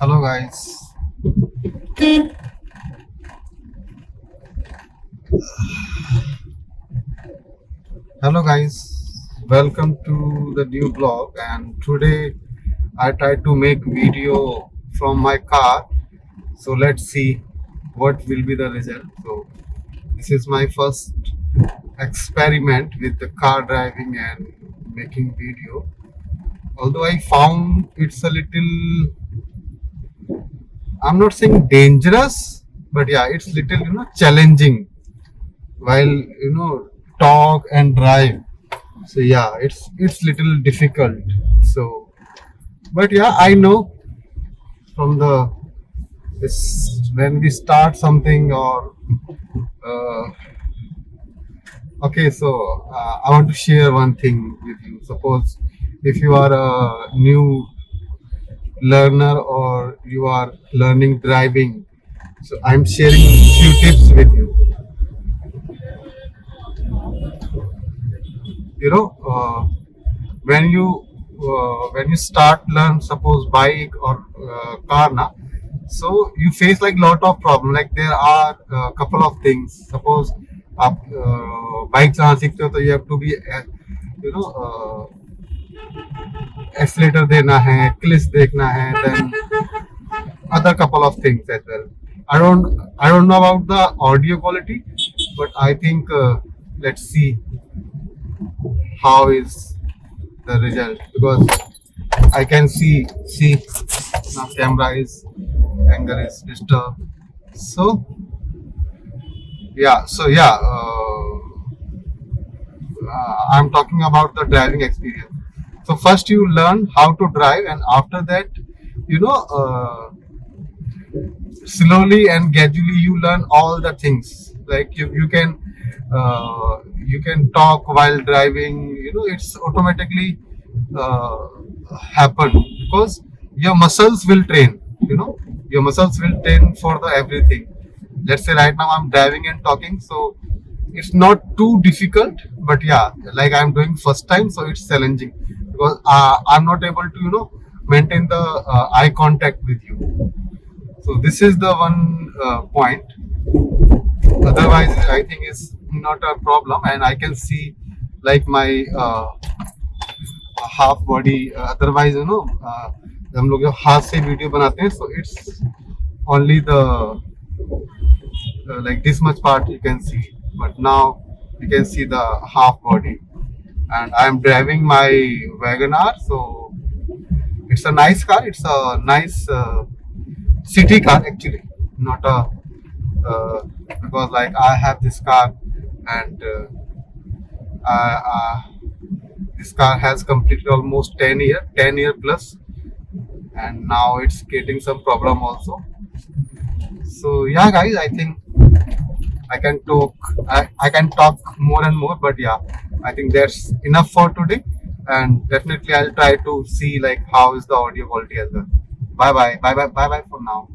Hello guys. Hello guys. Welcome to the new blog, and today I tried to make video from my car. So let's see what will be the result. So this is my first experiment with the car driving and making video. Although I found it's a little, I'm not saying dangerous, but yeah, it's little challenging while talk and drive. So yeah, it's little difficult. So but yeah, I know from the this when we start something or uh, okay. So I want to share one thing with you. Suppose if you are a new learner or you are learning driving, so I'm sharing few tips with you. You know, when you start learn, suppose bike or car na, so you face like lot of problem. Like there are a couple of things. Suppose आप bike चलाना सीखते हो तो you have to be you know accelerator देना है, clutch देखना है, then other couple of things as well. I don't know about the audio quality, but I think let's see how is the result, because I can see now camera is angle is disturbed. So I'm talking about the driving experience. So first you learn how to drive, and after that, you know, slowly and gradually you learn all the things. Like you can talk while driving. You know, it's automatically uh, happen because your muscles will train. You know, your muscles will train for the everything. Let's say right now I'm driving and talking, so it's not too difficult. But yeah, like I'm doing first time, so it's challenging because I'm not able to maintain the eye contact with you. So this is the one point. Otherwise, I think it's not a problem, and I can see like my half body. Otherwise, हम लोग जब हाथ से video बनाते हैं, so it's only the like this much part you can see, but now you can see the half body. And I'm driving my Wagoner, so it's a nice car. It's a nice city car actually, not a because like I have this car, and this car has completed almost 10 year plus, and now it's getting some problem also. So yeah, guys, I think I can talk. I can talk more and more, but yeah, I think that's enough for today. And definitely, I'll try to see like how is the audio quality as well. Bye bye for now.